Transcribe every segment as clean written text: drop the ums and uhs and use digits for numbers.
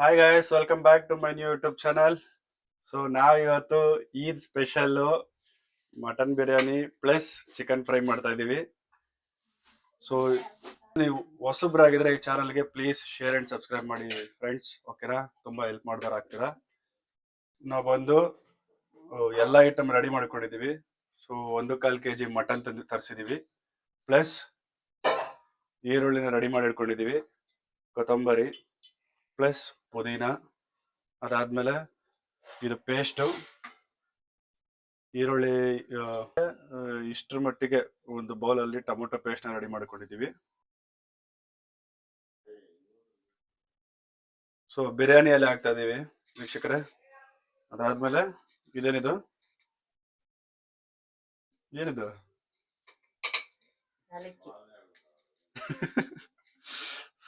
Hi guys, welcome back to my new YouTube channel. So ನಾವು ಇವತ್ತು Eid special mutton biryani plus chicken fry ಮಾಡ್ತಾ ಇದೀವಿ. So ನೀವು ಹೊಸಬ್ರಾಗಿದ್ರೆ ಈ ಚಾನಲ್ಗೆ ಪ್ಲೀಸ್ ಶೇರ್ ಅಂಡ್ ಸಬ್ಸ್ಕ್ರೈಬ್ ಮಾಡಿ ಫ್ರೆಂಡ್ಸ್, ಓಕೆನಾ? ತುಂಬಾ ಹೆಲ್ಪ್ ಮಾಡ್ದಾರಾಗ್ತೀರಾ. ನಾವು ಬಂದು ಎಲ್ಲ ಐಟಮ್ ರೆಡಿ ಮಾಡ್ಕೊಂಡಿದೀವಿ. ಸೊ 1.25 kg ಮಟನ್ ತಂದು ತರಿಸಿದೀವಿ, ಪ್ಲಸ್ ಈರುಳ್ಳಿನ ರೆಡಿ ಮಾಡಿ ಇಟ್ಕೊಂಡಿದೀವಿ, ಕೊತ್ತಂಬರಿ ಪ್ಲಸ್ ಪುದೀನ, ಅದಾದ್ಮೇಲೆ ಇದು ಪೇಸ್ಟು ಈರುಳ್ಳಿ. ಇಷ್ಟರ ಮಟ್ಟಿಗೆ ಒಂದು ಬೌಲಲ್ಲಿ ಟೊಮೊಟೊ ಪೇಸ್ಟ್ನ ರೆಡಿ ಮಾಡ್ಕೊಂಡಿದ್ದೀವಿ. ಸೊ ಬಿರಿಯಾನಿಯಲ್ಲಿ ಹಾಕ್ತಾ ಇದೀವಿ ವೀಕ್ಷಕರೇ. ಅದಾದ್ಮೇಲೆ ಇದೇನಿದು ಏನಿದು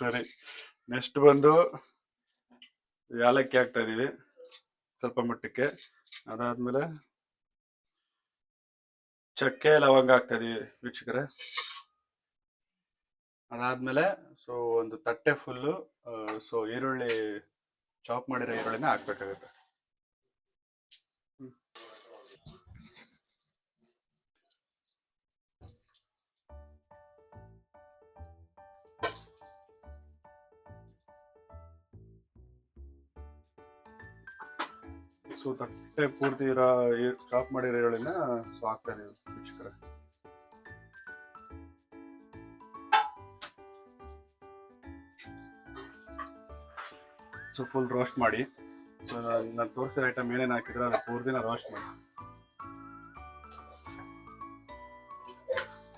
ಸರಿ, ನೆಕ್ಸ್ಟ್ ಬಂದು ಯಾಲಕ್ಕಿ ಹಾಕ್ತಾ ಇದೀವಿ ಸ್ವಲ್ಪ ಮಟ್ಟಕ್ಕೆ. ಅದಾದ್ಮೇಲೆ ಚಕ್ಕೆ ಲವಂಗ ಹಾಕ್ತಾ ಇದೀವಿ ವೀಕ್ಷಕರೇ. ಅದಾದ್ಮೇಲೆ ಸೊ ಒಂದು ತಟ್ಟೆ ಫುಲ್ಲು ಸೊ ಈರುಳ್ಳಿ, ಚಾಪ್ ಮಾಡಿರೋ ಈರುಳ್ಳಿನ ಹಾಕ್ಬೇಕಾಗುತ್ತೆ. ಸೊ ತಟ್ಟೆ ಪೂರ್ತಿ ಇರೋ ಚಾಪ್ ಮಾಡಿರೋ ಈರುಳ್ಳಿನ ಸೊ ಹಾಕ್ತಾ ಇದೀವಿ ವೀಕ್ಷಕರೇ. ಸೊ ಫುಲ್ ರೋಸ್ಟ್ ಮಾಡಿ. ಸೊ ನಾನು ತೋರಿಸಿರೋ ಐಟಮ್ ಏನೇನು ಹಾಕಿದ್ರೆ ಅದು ಪೂರ್ತಿನ ರೋಸ್ಟ್ ಮಾಡಿ.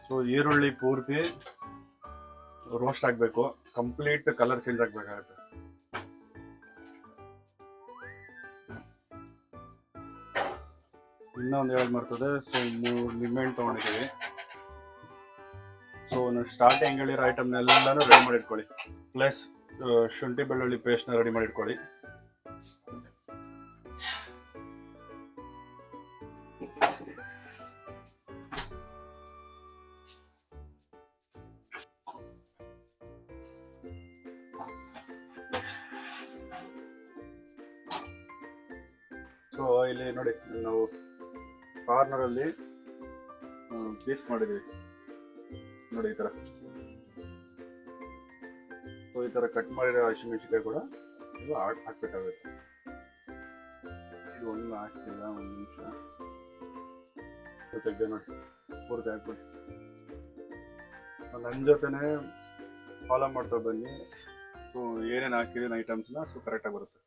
ಸೊ ಈರುಳ್ಳಿ ಪೂರ್ತಿ ರೋಸ್ಟ್ ಆಗಬೇಕು, ಕಂಪ್ಲೀಟ್ ಕಲರ್ ಚೇಂಜ್ ಆಗಬೇಕಾಗುತ್ತೆ. ಇನ್ನೊಂದು ಹೇಳೋದು ಮರ್ತದೆ. ಸೊ 3 ನಿಂಬೆಹಣ್ಣು ತೊಗೊಂಡಿದ್ದೀವಿ. ಸೊ ನಾನು ಸ್ಟಾರ್ಟಿಂಗ್ ಹೇಳಿರೋ ಐಟಮ್ನೆಲ್ಲನೂ ರೆಡಿ ಮಾಡಿ ಇಟ್ಕೊಳ್ಳಿ, ಪ್ಲಸ್ ಶುಂಠಿ ಬೆಳ್ಳುಳ್ಳಿ ಪೇಸ್ಟ್ನ ರೆಡಿ ಮಾಡಿ ಇಟ್ಕೊಳ್ಳಿ. ಸೊ ಇಲ್ಲಿ ನೋಡಿ, ನಾವು ಕಾರ್ನರಲ್ಲಿ ಪೀಸ್ ಮಾಡಿದ್ದೀವಿ ನೋಡಿ, ಈ ಥರ. ಸೊ ಈ ಥರ ಕಟ್ ಮಾಡಿರೋ ಹಸಿಮೆಣಸಿನಕಾಯಿ ಕೂಡ ನೀವು ಹಾಕ್ಬೇಕಾಗುತ್ತೆ. ಇದು ಒಂದು ಹಾಕ್ತಿಲ್ಲ, ಒಂದು ನಿಮಿಷ ತೆಗ್ದೆ ನೋಡಿ, ಪೂರ್ತಿ ಹಾಕ್ಬಿಟ್ಟು ನನ್ನ ಜೊತೆನೆ ಫಾಲೋ ಮಾಡ್ತಾ ಬನ್ನಿ. ಸೊ ಏನೇನು ಹಾಕಿದ್ದೀನಿ ಐಟಮ್ಸ್ನ ಸೊ ಕರೆಕ್ಟಾಗಿ ಬರುತ್ತೆ.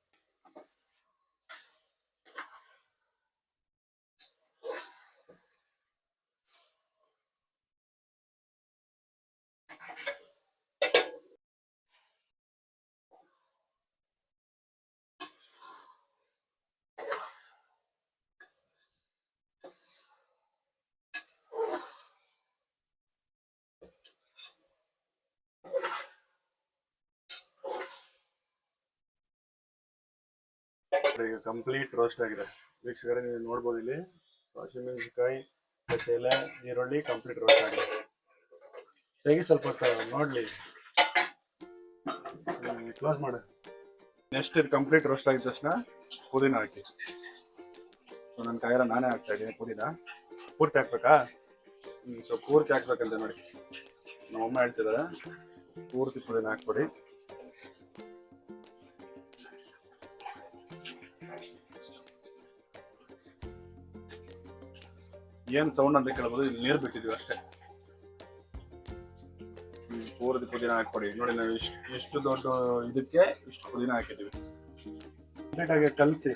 ಈಗ ಕಂಪ್ಲೀಟ್ ರೋಸ್ಟ್ ಆಗಿದೆ ವೀಕ್ಷಕರೇ, ನೀವು ನೋಡ್ಬೋದು ಇಲ್ಲಿ. ಹಸಿಮೆಣಸಿನಕಾಯಿ ಮತ್ತೆ ಎಲೆ ಈರುಳ್ಳಿ ಕಂಪ್ಲೀಟ್ ರೋಸ್ಟ್ ಆಗಿದೆ. ತೆಗಿ ಸ್ವಲ್ಪ ನೋಡ್ಲಿ, ಕ್ಲೋಸ್ ಮಾಡು. ನೆಕ್ಸ್ಟ್ ಇದು ಕಂಪ್ಲೀಟ್ ರೋಸ್ಟ್ ಆಗಿದ ತಕ್ಷಣ ಪುದೀನ ಹಾಕಿ. ಸೊ ನನ್ನ ಕೈಯಾರ ನಾನೇ ಹಾಕ್ತಾ ಇದ್ದೀನಿ ಪುದೀನ. ಪೂರ್ತಿ ಹಾಕ್ಬೇಕಾ? ಸೊ ಪೂರ್ತಿ ಹಾಕ್ಬೇಕಂತ ನೋಡಿ, ನಮ್ಮ ಅಮ್ಮ ಹೇಳ್ತಿದ್ದಾರೆ ಪೂರ್ತಿ ಪುದೀನ ಹಾಕ್ಕೊಡಿ. ಏನ್ ಸೌಂಡ್ ಅಂತ ಕೇಳ್ಬೋದು, ಇಲ್ಲಿ ನೀರು ಬಿಟ್ಟಿದೀವಿ ಅಷ್ಟೇ. ಪೂರ್ತಿ ಪುದೀನ ಹಾಕ್ಕೊಡಿ. ನೋಡಿ, ನಾವು ಇಷ್ಟು ದೊಡ್ಡ ಇದಕ್ಕೆ ಇಷ್ಟು ಪುದೀನ ಹಾಕಿದ್ದೀವಿ. ಕಂಪ್ಲೀಟ್ ಆಗಿ ಕಲಸಿ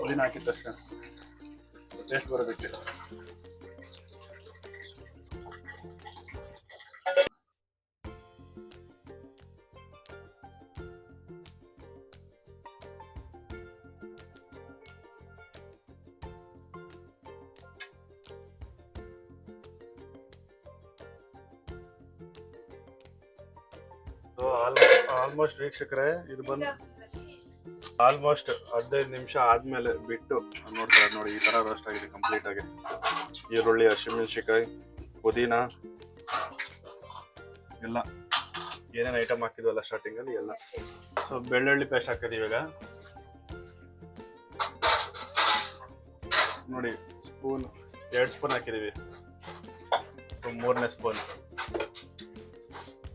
ಪುದೀನ ಹಾಕಿದ ತಕ್ಷಣ ಟೇಸ್ಟ್ ಬರೋದಕ್ಕೆ. ಆಲ್ಮೋಸ್ಟ್ ವೀಕ್ಷಕರೇ, ಇದು ಬಂದು ಆಲ್ಮೋಸ್ಟ್ 15 ನಿಮಿಷ ಆದ್ಮೇಲೆ ಬಿಟ್ಟು ನೋಡ್ತಾರೆ ನೋಡಿ, ಈ ತರ ರೋಸ್ಟ್ ಆಗಿದೆ ಕಂಪ್ಲೀಟ್ ಆಗಿ. ಈರುಳ್ಳಿ, ಹಸಿಮೆಣಸಿನಕಾಯಿ, ಪುದೀನ ಎಲ್ಲ ಏನೇನು ಐಟಮ್ ಹಾಕಿದ್ವಲ್ಲ ಸ್ಟಾರ್ಟಿಂಗ್ ಅಲ್ಲಿ ಎಲ್ಲ ಸೊ ಬೆಳ್ಳುಳ್ಳಿ ಪೇಸ್ಟ್ ಹಾಕಿದೀವಿ ಇವಾಗ. ನೋಡಿ ಸ್ಪೂನ್ 2 ಸ್ಪೂನ್ ಹಾಕಿದೀವಿ. ಸೊ 3ನೇ ಸ್ಪೂನ್.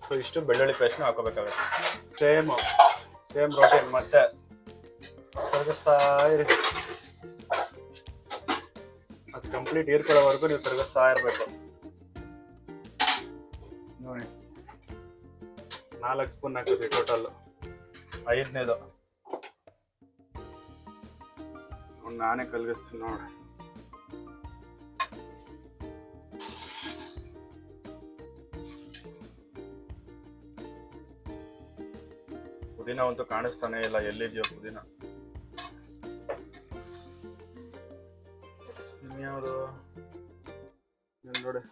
ಸೊ ಇಷ್ಟು ಬೆಳ್ಳುಳ್ಳಿ ಪೇಸ್ಟ್ನ ಹಾಕೋಬೇಕಾಗುತ್ತೆ. ಸೇಮ್ ರೋಟೀನ್ ಮತ್ತೆ ತಿರುಗಿಸ್ತಾ ಇರಿ. ಅದು ಕಂಪ್ಲೀಟ್ ಹೀರ್ಕೊಳ್ಳೋವರೆಗೂ ನೀವು ತಿರುಗಿಸ್ತಾ ಇರಬೇಕು. ನೋಡಿ 4 ಸ್ಪೂನ್ ಹಾಕಿದ್ವಿ ಟೋಟಲ್. 5ನೇದು ನಾನೇ ಕಲ್ಗಿಸ್ತೀನಿ ನೋಡಿ. ಪುದೀನ ಅಂತೂ ಕಾಣಿಸ್ತಾನೆ ಇಲ್ಲ, ಎಲ್ಲಿದೆಯೋ ಪುದೀನ. ಇನ್ಯಾವುದು ನೋಡಿ,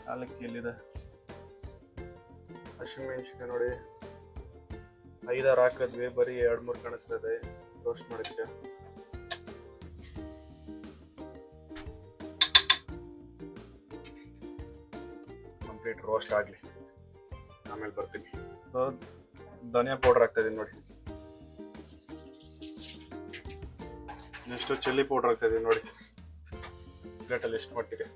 ಹಾಲಕ್ಕಿ ಎಲ್ಲಿದೆ? ಹಸಿಮೆಣಸಿನ್ಕಾಯಿ ನೋಡಿ 5-6 ಹಾಕಿದ್ವಿ, ಬರೀ 2-3 ಕಾಣಿಸ್ತದೆ ರೋಸ್ಟ್ ಮಾಡೋಕ್ಕೆ. ಕಂಪ್ಲೀಟ್ ರೋಸ್ಟ್ ಆಗಲಿ, ಆಮೇಲೆ ಬರ್ತೀನಿ. ಸೊ ಧನಿಯಾ ಪೌಡರ್ ಹಾಕ್ತಾ ಇದೀನಿ ನೋಡಿ. ನೆಕ್ಸ್ಟ್ ಚಿಲ್ಲಿ ಪೌಡರ್ ಹಾಕ್ತಾ ಇದೀನಿ ನೋಡಿ, ಪ್ಲೇಟಲ್ಲಿ ಎಷ್ಟು ಮಟ್ಟಿಗೆ.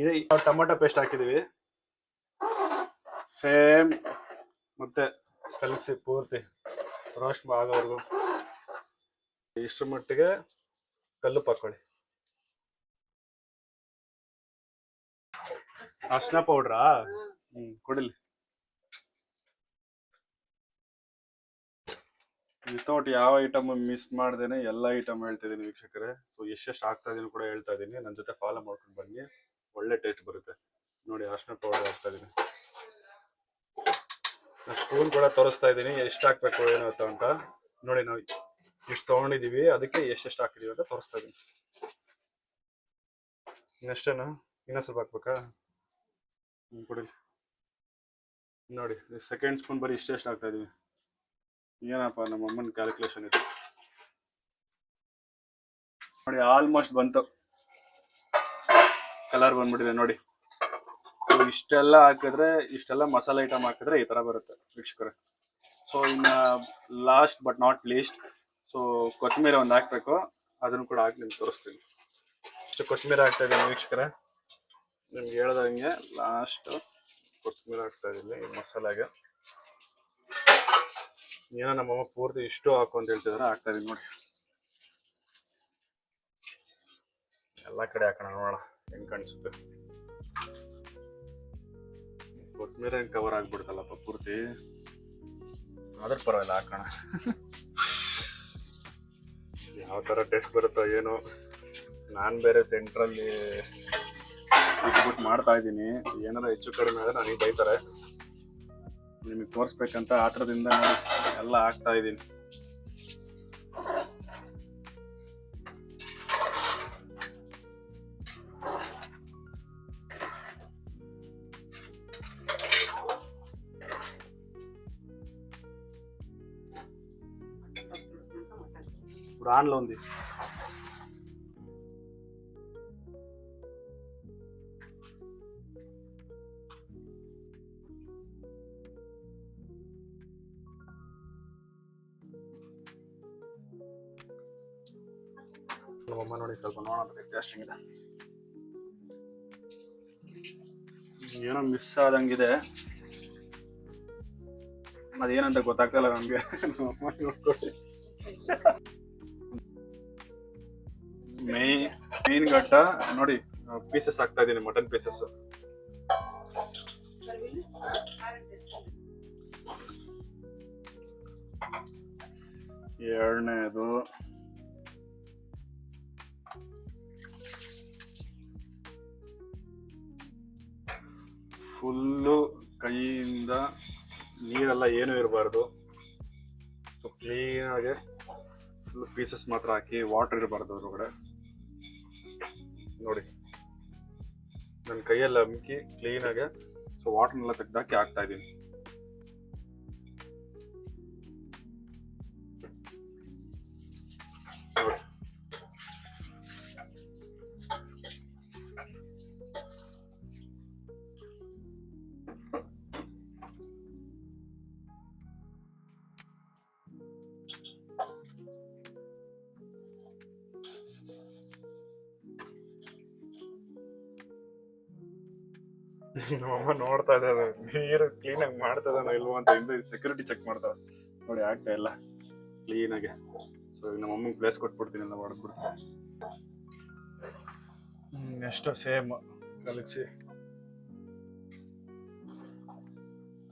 ಇದು ಟೊಮೆಟೊ ಪೇಸ್ಟ್ ಹಾಕಿದೀವಿ. ಸೇಮ್ ಮತ್ತೆ ಕಲಸಿ ಪೂರ್ತಿ ರೋಸ್ಟ್ ಆಗೋವರೆಗೂ. ಇಷ್ಟು ಮಟ್ಟಿಗೆ ಕಲ್ಲುಪ್ಪು ಹಾಕೊಳ್ಳಿ. ಅರ್ಶಿನ ಪೌಡ್ರಾ? ಕೊಡಿಲಿ. ವಿತೌಟ್ ಯಾವ ಐಟಮ್ ಮಿಸ್ ಮಾಡ್ದೇನೆ ಎಲ್ಲ ಐಟಮ್ ಹೇಳ್ತಾ ಇದೀನಿ ವೀಕ್ಷಕರೇ. ಸೊ ಎಷ್ಟೆಷ್ಟು ಆಗ್ತಾ ಇದೀನಿ ಕೂಡ ಹೇಳ್ತಾ ಇದೀನಿ. ನನ್ನ ಜೊತೆ ಫಾಲೋ ಮಾಡ್ಕೊಂಡು ಬನ್ನಿ, ಒಳ್ಳೆ ಟೇಸ್ಟ್ ಬರುತ್ತೆ. ನೋಡಿ ಅರ್ಶಿನ ಪೌಡರ್ ಹಾಕ್ತಾ ಇದೀನಿ. ಸ್ಪೂನ್ ಕೂಡ ತೋರಿಸ್ತಾ ಇದೀನಿ ಎಷ್ಟು ಹಾಕ್ಬೇಕು ಏನು ಅಂತ. ನೋಡಿ ನಾವು ಇಷ್ಟು ತಗೊಂಡಿದೀವಿ, ಅದಕ್ಕೆ ಎಷ್ಟೆಷ್ಟು ಹಾಕಿದೀವಿ ಅಂತ ತೋರಿಸ್ತಾ ಇದೀನಿ. ಇನ್ನೆಷ್ಟೇನು? ಇನ್ನೂ ಸ್ವಲ್ಪ ಹಾಕ್ಬೇಕಾ? ಕೊಡಿಲಿ. ನೋಡಿ ಸೆಕೆಂಡ್ ಸ್ಪೂನ್ ಬರೀ ಇಷ್ಟೆಷ್ಟು ಹಾಕ್ತಾ ಇದೀವಿ. ಏನಪ್ಪ ನಮ್ಮ ಅಮ್ಮನ ಕ್ಯಾಲ್ಕುಲೇಷನ್ ಇದೆ ನೋಡಿ. ಆಲ್ಮೋಸ್ಟ್ ಬಂತು, ಕಲರ್ ಬಂದ್ಬಿಟ್ಟಿದೆ ನೋಡಿ. ಇಷ್ಟೆಲ್ಲ ಹಾಕಿದ್ರೆ, ಇಷ್ಟೆಲ್ಲ ಮಸಾಲೆ ಐಟಮ್ ಹಾಕಿದ್ರೆ ಈ ತರ ಬರುತ್ತೆ ವೀಕ್ಷಕರೇ. ಸೊ ಇನ್ನು last but not least, so ಕೊತ್ತಂಬರಿ ಒಂದು ಹಾಕ್ಬೇಕು, ಅದನ್ನು ಕೂಡ ಹಾಕಿ ನಿಮ್ಗೆ ತೋರಿಸ್ತೀನಿ. ಇಷ್ಟು ಕೊತ್ತಂಬರಿ ಹಾಕ್ತಾ ಇದ್ದೀನಿ ವೀಕ್ಷಕರೇ. ನಿಮ್ಗೆ ಹೇಳ್ದಂಗೆ ಲಾಸ್ಟ್ ಕೊತ್ತಂಬರಿ ಹಾಕ್ತಾ ಇದ್ದೀನಿ ಈ ಮಸಾಲೆಗೆ. ಏನೋ ನಮ್ಮಮ್ಮ ಪೂರ್ತಿ ಇಷ್ಟು ಹಾಕು ಅಂತ ಹೇಳ್ತಿದಾರೆ, ಹಾಕ್ತಾ ಇದೀನಿ ನೋಡಿ. ಎಲ್ಲ ಕಡೆ ಹಾಕೋಣ, ನೋಡೋಣ ಹೆಂಗ್ ಕಾಣಿಸುತ್ತೆ. ಕೊತ್ತಂಬರಿ ಹೆಂಗೆ ಕವರ್ ಆಗ್ಬಿಡ್ತಲ್ಲಪ್ಪ ಪೂರ್ತಿ, ಅದ್ರ ಪರವಾಗಿಲ್ಲ ಹಾಕೋಣ. ಯಾವ ತರ ಟೇಸ್ಟ್ ಬರುತ್ತೋ ಏನೋ. ನಾನು ಬೇರೆ ಸೆಂಟ್ರಲ್ಲಿ ಇಟ್ಬಿಟ್ಟು ಮಾಡ್ತಾ ಇದ್ದೀನಿ, ಏನಾರ ಹೆಚ್ಚು ಕಡಿಮೆ ಆದರೆ ನನಗೆ ಬೈತಾರೆ. ನಿಮಗೆ ತೋರಿಸ್ಬೇಕಂತ ಆತ್ರದಿಂದ ನೋಡಿ ಎಲ್ಲ ಹಾಕ್ತಾ ಇದ್ದೀನಿ. ఇప్పుడు ఆన్లో ఉంది. ನಮ್ಮಮ್ಮ ನೋಡಿ ಸ್ವಲ್ಪ ನೋಡೋಣ ಟೇಸ್ಟಿಂಗ್ ಇದೆ. ಏನೋ ಮಿಸ್ ಆದಂಗಿದೆ, ಅದೇನಂತ ಗೊತ್ತಾಗ್ತಲ್ಲ ನಮ್ಗೆ. ನಮ್ಮಮ್ಮ ನೋಡ್ಕೊಳ್ಳಿ. ಮೇನ್ ಘಟ್ಟ ನೋಡಿ, ಪೀಸಸ್ ಹಾಕ್ತಾ ಇದೀನಿ, ಮಟನ್ ಪೀಸಸ್. ಎರಡನೇದು ಫುಲ್ಲು ಕೈಯಿಂದ ನೀರೆಲ್ಲ ಏನೂ ಇರಬಾರ್ದು. ಸೊ ಕ್ಲೀನಾಗೆ ಫುಲ್ ಪೀಸಸ್ ಮಾತ್ರ ಹಾಕಿ, ವಾಟರ್ ಇರಬಾರ್ದು ಅದ್ರೊಳಗಡೆ. ನೋಡಿ ನನ್ನ ಕೈಯಲ್ಲಿ ಅಮ್ಕಿ ಕ್ಲೀನಾಗೆ ಸೊ ವಾಟರ್ನೆಲ್ಲ ತೆಗ್ದಾಕಿ ಹಾಕ್ತಾ ಇದ್ದೀನಿ. ನಮ್ಮಮ್ಮ ನೋಡ್ತಾ ಇದ್ದಾರೆ ನೀರು ಕ್ಲೀನಾಗಿ ಮಾಡ್ತದಾನ ಇಲ್ವೋ ಅಂತ ಹಿಂದೆ ಸೆಕ್ಯೂರಿಟಿ ಚೆಕ್ ಮಾಡ್ತಾರೆ. ನೋಡಿ ಆಗ್ತಾ ಇಲ್ಲ ಕ್ಲೀನಾಗಿ. ಸೊ ಈಗ ನಮ್ಮಮ್ಮಗೆ ಪ್ಲೇಸ್ ಕೊಟ್ಬಿಡ್ತೀನಿ ಎಲ್ಲ ಮಾಡ್ಬಿಡ್ತೀನಿ. ಎಷ್ಟು ಸೇಮ್ ಕಲಗಿಸಿ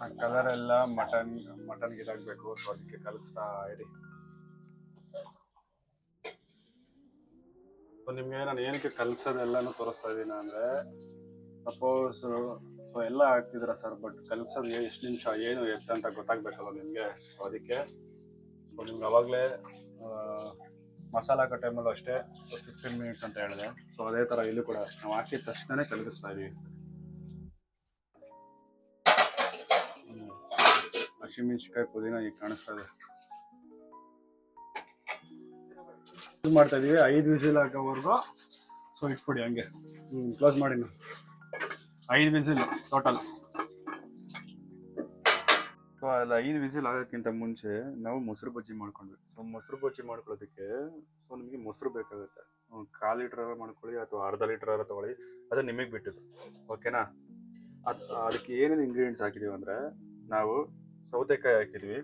ಆ ಕಲರ್ ಎಲ್ಲ ಮಟನ್ಗೆ ಇದಾಗಬೇಕು. ಸೊ ಅದಕ್ಕೆ ಕಲಗಿಸ್ತಾ ಇರಿ. ಸೊ ನಿಮ್ಗೆ ನಾನು ಏನಕ್ಕೆ ಕಲಗ್ಸೋದೆಲ್ಲಾನು ತೋರಿಸ್ತಾ ಇದ್ದೀನಿ ಅಂದರೆ, ಸಪೋಸ್ ಸೊ ಎಲ್ಲ ಹಾಕ್ತಿದ್ರ ಸರ್, ಬಟ್ ಕಲಗ್ಸೋದು ಎಷ್ಟು ನಿಮಿಷ ಏನು ಎಷ್ಟು ಅಂತ ಗೊತ್ತಾಗಬೇಕಲ್ಲ ನಿಮಗೆ. ಸೊ ಅದಕ್ಕೆ ಸೊ ನಿಮ್ಗೆ ಅವಾಗಲೇ ಮಸಾಲ ಹಾಕೋ ಟೈಮಲ್ಲೂ ಅಷ್ಟೇ 15 ಮಿನಿಟ್ಸ್ ಅಂತ ಹೇಳಿದೆ. ಸೊ ಅದೇ ಥರ ಇಲ್ಲೂ ಕೂಡ ನಾವು ಹಾಕಿದ ತಕ್ಷಣ ಕಲಗಿಸ್ತಾ ಇದೀವಿ. ಹಸಿಮೆಣಸಿನ್ಕಾಯಿ ಪುದೀನ ಈಗ ಕಾಣಿಸ್ತಾ ಇದೆ. ಮಾಡ್ತಾ ಇದೀವಿ 5 ವಿಸಿಲ್ ಹಾಕೋವರೆಗೂ. ಸೊ ಇಟ್ಬಿಡಿ ಹಂಗೆ. ಕ್ಲೋಸ್ ಮಾಡಿ. 5 ವಿಸಿಲ್ ಟೋಟಲ್. ಸೊ ಅಲ್ಲ 5 ವಿಸಿಲ್ ಆಗೋಕ್ಕಿಂತ ಮುಂಚೆ ನಾವು ಮೊಸರು ಬಜ್ಜಿ ಮಾಡ್ಕೊಂಡ್ವಿ. ಸೊ ಮೊಸರು ಬಜ್ಜಿ ಮಾಡ್ಕೊಳ್ಳೋದಕ್ಕೆ ಸೊ ನಿಮಗೆ ಮೊಸರು ಬೇಕಾಗುತ್ತೆ. 1/4 ಲೀಟ್ರ್ ಮಾಡ್ಕೊಳ್ಳಿ ಅಥವಾ ಅರ್ಧ ಲೀಟ್ರ್ ತೊಗೊಳ್ಳಿ, ಅದು ನಿಮಗೆ ಬಿಟ್ಟಿದ್ದು. ಓಕೆನಾ? ಅದಕ್ಕೆ ಏನೇನು ಇಂಗ್ರೀಡಿಯೆಂಟ್ಸ್ ಹಾಕಿದೀವಿ ಅಂದರೆ, ನಾವು ಸೌತೆಕಾಯಿ ಹಾಕಿದ್ವಿ,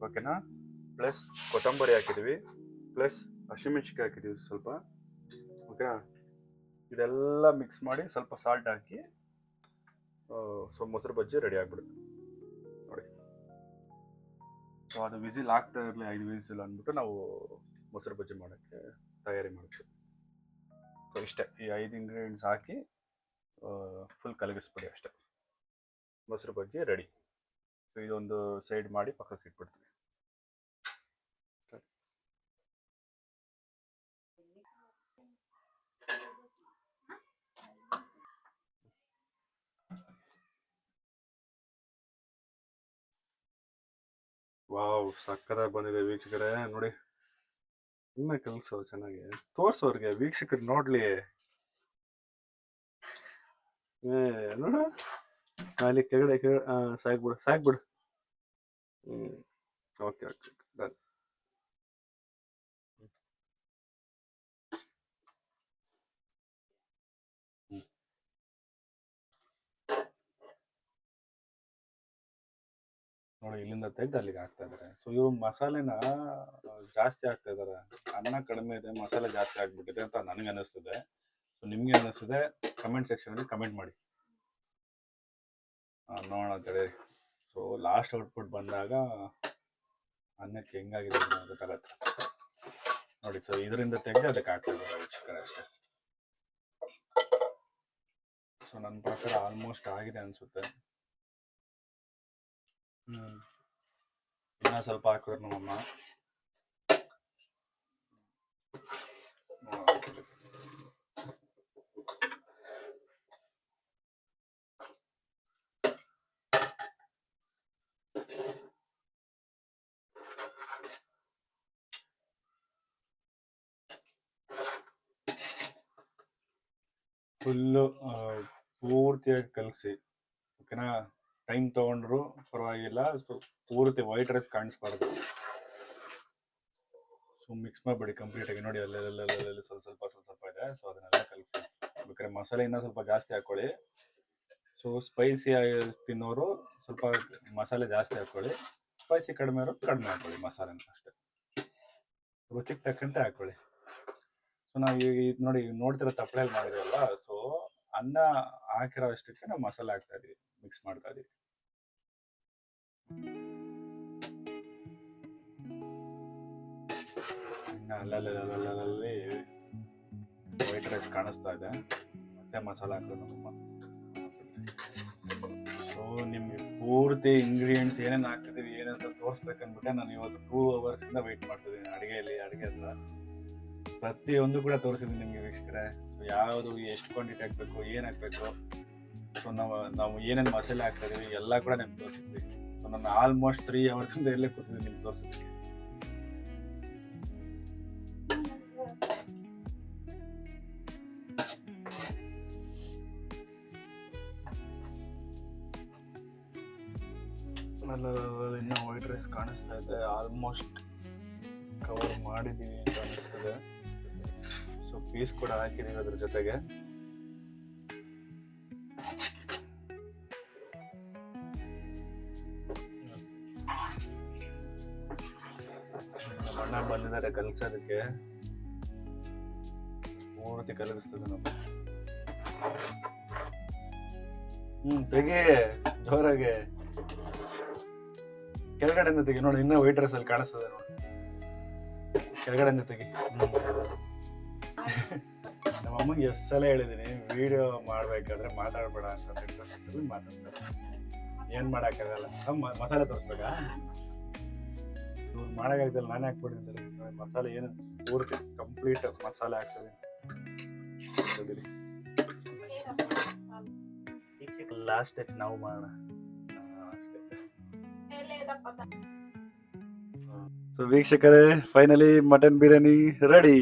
ಓಕೆನಾ, ಪ್ಲಸ್ ಕೊತ್ತಂಬರಿ ಹಾಕಿದ್ವಿ, ಪ್ಲಸ್ ಹಸಿಮೆಣಸಿನ್ಕಾಯಿ ಹಾಕಿದ್ದೀವಿ ಸ್ವಲ್ಪ, ಓಕೆನಾ. ಇದೆಲ್ಲ ಮಿಕ್ಸ್ ಮಾಡಿ ಸ್ವಲ್ಪ ಸಾಲ್ಟ್ ಹಾಕಿ ಸೊ ಮೊಸರು ಬಜ್ಜಿ ರೆಡಿ ಆಗ್ಬಿಡುತ್ತೆ ನೋಡಿ. ಸೊ ಅದು ವಿಸಿಲ್ ಆಗ್ತಾ ಇರಲಿ 5 ವಿಸಿಲ್ ಅಂದ್ಬಿಟ್ಟು ನಾವು ಮೊಸರು ಬಜ್ಜಿ ಮಾಡೋಕ್ಕೆ ತಯಾರಿ ಮಾಡ್ತೀವಿ. ಸೊ ಇಷ್ಟೇ, ಈ 5 ಇಂಗ್ರೀಡಿಯೆಂಟ್ಸ್ ಹಾಕಿ ಫುಲ್ ಕಲಗಿಸ್ಬಿಡಿ ಅಷ್ಟೇ. ಮೊಸರು ಬಜ್ಜಿ ರೆಡಿ. ಸೊ ಇದೊಂದು ಸೈಡ್ ಮಾಡಿ ಪಕ್ಕಕ್ಕೆ ಇಟ್ಬಿಡ್ತೀವಿ. ವಾವ್, ಸಕ್ಕತ್ತಾಗಿ ಬಂದಿದೆ ವೀಕ್ಷಕರೇ. ನೋಡಿ, ಇನ್ನ ಕಲ್ಸೋ ಚೆನ್ನಾಗಿ ತೋರ್ಸೋರ್ಗೆ ವೀಕ್ಷಕರು ನೋಡ್ಲಿ. ನೋಡ ಅಲ್ಲಿ ಕೆಳಗಡೆ ಸಾಕ್ಬಿಡು ಸಾಕ್ಬಿಡು. Okay okay done. ನೋಡಿ, ಇಲ್ಲಿಂದ ತೆಗೆದು ಅಲ್ಲಿಗೆ ಹಾಕ್ತಾ ಇದಾರೆ. ಸೊ ಇವ್ರು ಮಸಾಲೆನ ಜಾಸ್ತಿ ಹಾಕ್ತಾ ಇದಾರೆ. ಅನ್ನ ಕಡಿಮೆ ಇದೆ, ಮಸಾಲೆ ಜಾಸ್ತಿ ಆಗ್ಬಿಟ್ಟಿದೆ ಅಂತ ನನಗೆ ಅನಿಸ್ತದೆ. ಸೊ ನಿಮ್ಗೆ ಅನಿಸ್ತದೆ ಕಮೆಂಟ್ ಸೆಕ್ಷನ್ ಅಲ್ಲಿ ಕಮೆಂಟ್ ಮಾಡಿ ನೋಡೋಣ ಅಂತೇಳಿ. ಸೊ ಲಾಸ್ಟ್ ಔಟ್ಪುಟ್ ಬಂದಾಗ ಅನ್ನಕ್ಕೆ ಹೆಂಗಾಗಿದೆ ಗೊತ್ತಾಗತ್ತೆ ನೋಡಿ. ಸೊ ಇದರಿಂದ ತೆಗೆದು ಅದಕ್ಕೆ ಹಾಕ್ತಾ ಇದ್ದಾರೆ ವೀಕ್ಷಕರೇ ಅಷ್ಟೇ. ಸೊ ನನ್ನ ಪ್ರಕಾರ ಆಲ್ಮೋಸ್ಟ್ ಆಗಿದೆ ಅನ್ಸುತ್ತೆ. ಇನ್ನ ಸ್ವಲ್ಪ ಹಾಕಿದ್ರು ನಮ್ಮಮ್ಮ. ಫುಲ್ಲು ಪೂರ್ತಿಯಾಗಿ ಕಲಸಿ, ಓಕೆನಾ. ಟೈಮ್ ತಗೊಂಡ್ರು ಪರವಾಗಿಲ್ಲ. ಸೊ ಪೂರ್ತಿ ವೈಟ್ ರೈಸ್ ಕಾಣಿಸ್ಬಾರ್ದು. ಸೊ ಮಿಕ್ಸ್ ಮಾಡಿಬಿಡಿ ಕಂಪ್ಲೀಟಾಗಿ. ನೋಡಿ ಅಲ್ಲೆಲ್ಲ ಸ್ವಲ್ಪ ಇದೆ. ಸೊ ಅದನ್ನೆಲ್ಲ ಕಲಸಿ. ಬೇಕಾದ್ರೆ ಮಸಾಲೆ ಇನ್ನೂ ಸ್ವಲ್ಪ ಜಾಸ್ತಿ ಹಾಕ್ಕೊಳ್ಳಿ. ಸೊ ಸ್ಪೈಸಿ ತಿನ್ನೋರು ಸ್ವಲ್ಪ ಮಸಾಲೆ ಜಾಸ್ತಿ ಹಾಕ್ಕೊಳ್ಳಿ, ಸ್ಪೈಸಿ ಕಡಿಮೆ ಇರೋರು ಕಡಿಮೆ ಹಾಕ್ಕೊಳ್ಳಿ ಮಸಾಲೆನ ಅಷ್ಟೇ. ರುಚಿಗೆ ತಕ್ಕಂತೆ ಹಾಕ್ಕೊಳ್ಳಿ. ಸೊ ನಾವು ಈಗ ನೋಡಿ ನೋಡ್ತಿರೋ ತಪ್ಪಲೆಯಲ್ಲಿ ಮಾಡಿದ್ವಲ್ಲ, ಸೊ ಅನ್ನ ಹಾಕಿರೋ ಅಷ್ಟಕ್ಕೆ ನಾವು ಮಸಾಲೆ ಹಾಕ್ತಾ ಇದೀವಿ, ಮಿಕ್ಸ್ ಮಾಡ್ತಾ ಇದೀವಿ. ಇನ್ನು ಅಲ್ಲಲ್ಲಿ ವೈಟ್ ರೈಸ್ ಕಾಣಿಸ್ತಾ ಇದೆ, ಮತ್ತೆ ಮಸಾಲೆ ಹಾಕೋದು ನಮ್ಮಮ್ಮ. ಸೊ ನಿಮ್ಗೆ ಪೂರ್ತಿ ಇಂಗ್ರೀಡಿಯೆಂಟ್ಸ್ ಏನೇನು ಹಾಕ್ತಿದೀವಿ ಏನಂತ ತೋರಿಸ್ಬೇಕಂದ್ಬಿಟ್ಟೆ ನಾನು ಇವತ್ತು 2 hours ಇಂದ ವೆಯ್ಟ್ ಮಾಡ್ತಿದ್ದೀನಿ ಅಡುಗೆ ಹತ್ರ. ಪ್ರತಿಯೊಂದು ಕೂಡ ತೋರಿಸಿದ್ದೀನಿ ನಿಮಗೆ ವೀಕ್ಷಕರೇ. ಸೊ ಯಾವುದು ಎಷ್ಟು ಕ್ವಾಂಟಿಟಿ ಹಾಕಬೇಕು, ಏನು ಹಾಕಬೇಕು, ಸೊ ನಾವು ಏನೇನು ಮಸಾಲೆ ಹಾಕ್ತಾ ಇದೀವಿ ಎಲ್ಲ ಕೂಡ ನಿಮ್ಗೆ ತೋರಿಸಿದ್ವಿ. ಸೊ ನಾನು ಆಲ್ಮೋಸ್ಟ್ 3 hours ಇಂದ ಎಲ್ಲೇ ಕೂತಿದ್ದೀನಿ ನಿಮ್ಗೆ ತೋರಿಸಿದ್ದೀನಿ. ಇನ್ನೂ ವೈಟ್ ರೈಸ್ ಕಾಣಿಸ್ತಾ ಇದೆ. ಆಲ್ಮೋಸ್ಟ್ ಕವರ್ ಮಾಡಿದ್ದೀವಿ ಅಂತ ಅನಿಸ್ತದೆ. ಸೊ ಪೀಸ್ ಕೂಡ ಹಾಕಿದ್ದೀವಿ ಅದ್ರ ಜೊತೆಗೆ. ಕಲ್ಸೋದಕ್ಕೆ ಪೂರ್ತಿ ಕಲಗಿಸ್ತದೆ ನಾವು. ತೆಗಿ ಜೋರಾಗೆ ಕೆಳಗಡೆಯಿಂದ ತೆಗಿ ನೋಡಿ, ಇನ್ನೂ ವೈಟ್ ರೈಸ್ ಅಲ್ಲಿ ಕಾಣಿಸ್ತದೆ ನೋಡಿ, ಕೆಳಗಡೆಯಿಂದ ತೆಗಿ. ನಮ್ಮ ಅಮ್ಮಗೆ ಎಷ್ಟು ಸಲ ಹೇಳಿದೀನಿ ವಿಡಿಯೋ ಮಾಡ್ಬೇಕಾದ್ರೆ ಮಾತಾಡ್ಬೇಡ ಅಂತ, ಸೆಂಟರ್ ಮಾತಾಡ್ತಾರೆ, ಏನ್ ಮಾಡಕ್ಕಾಗಲ್ಲ. ಮಸಾಲೆ ತೋರಿಸ್ಬೇಕಾ? ಇವ್ರು ಮಾಡಕ್ಕಾಗ್ದಲ್ಲ ನಾನೇ ಹಾಕ್ಬಿಟ್ಟಿದ್ದೀನಿ ಮಸಾಲೆ. ಏನು ಪೂರ್ತಿ ಕಂಪ್ಲೀಟ್ ಮಸಾಲೆ ಹಾಕ್ತದೆ. ಲಾಸ್ಟ್ ಟಚ್ ನಾವು ಮಾಡೋಣ ಅಷ್ಟೇ. ಸೊ ವೀಕ್ಷಕರೇ, ಫೈನಲಿ ಮಟನ್ ಬಿರಿಯಾನಿ ರೆಡಿ.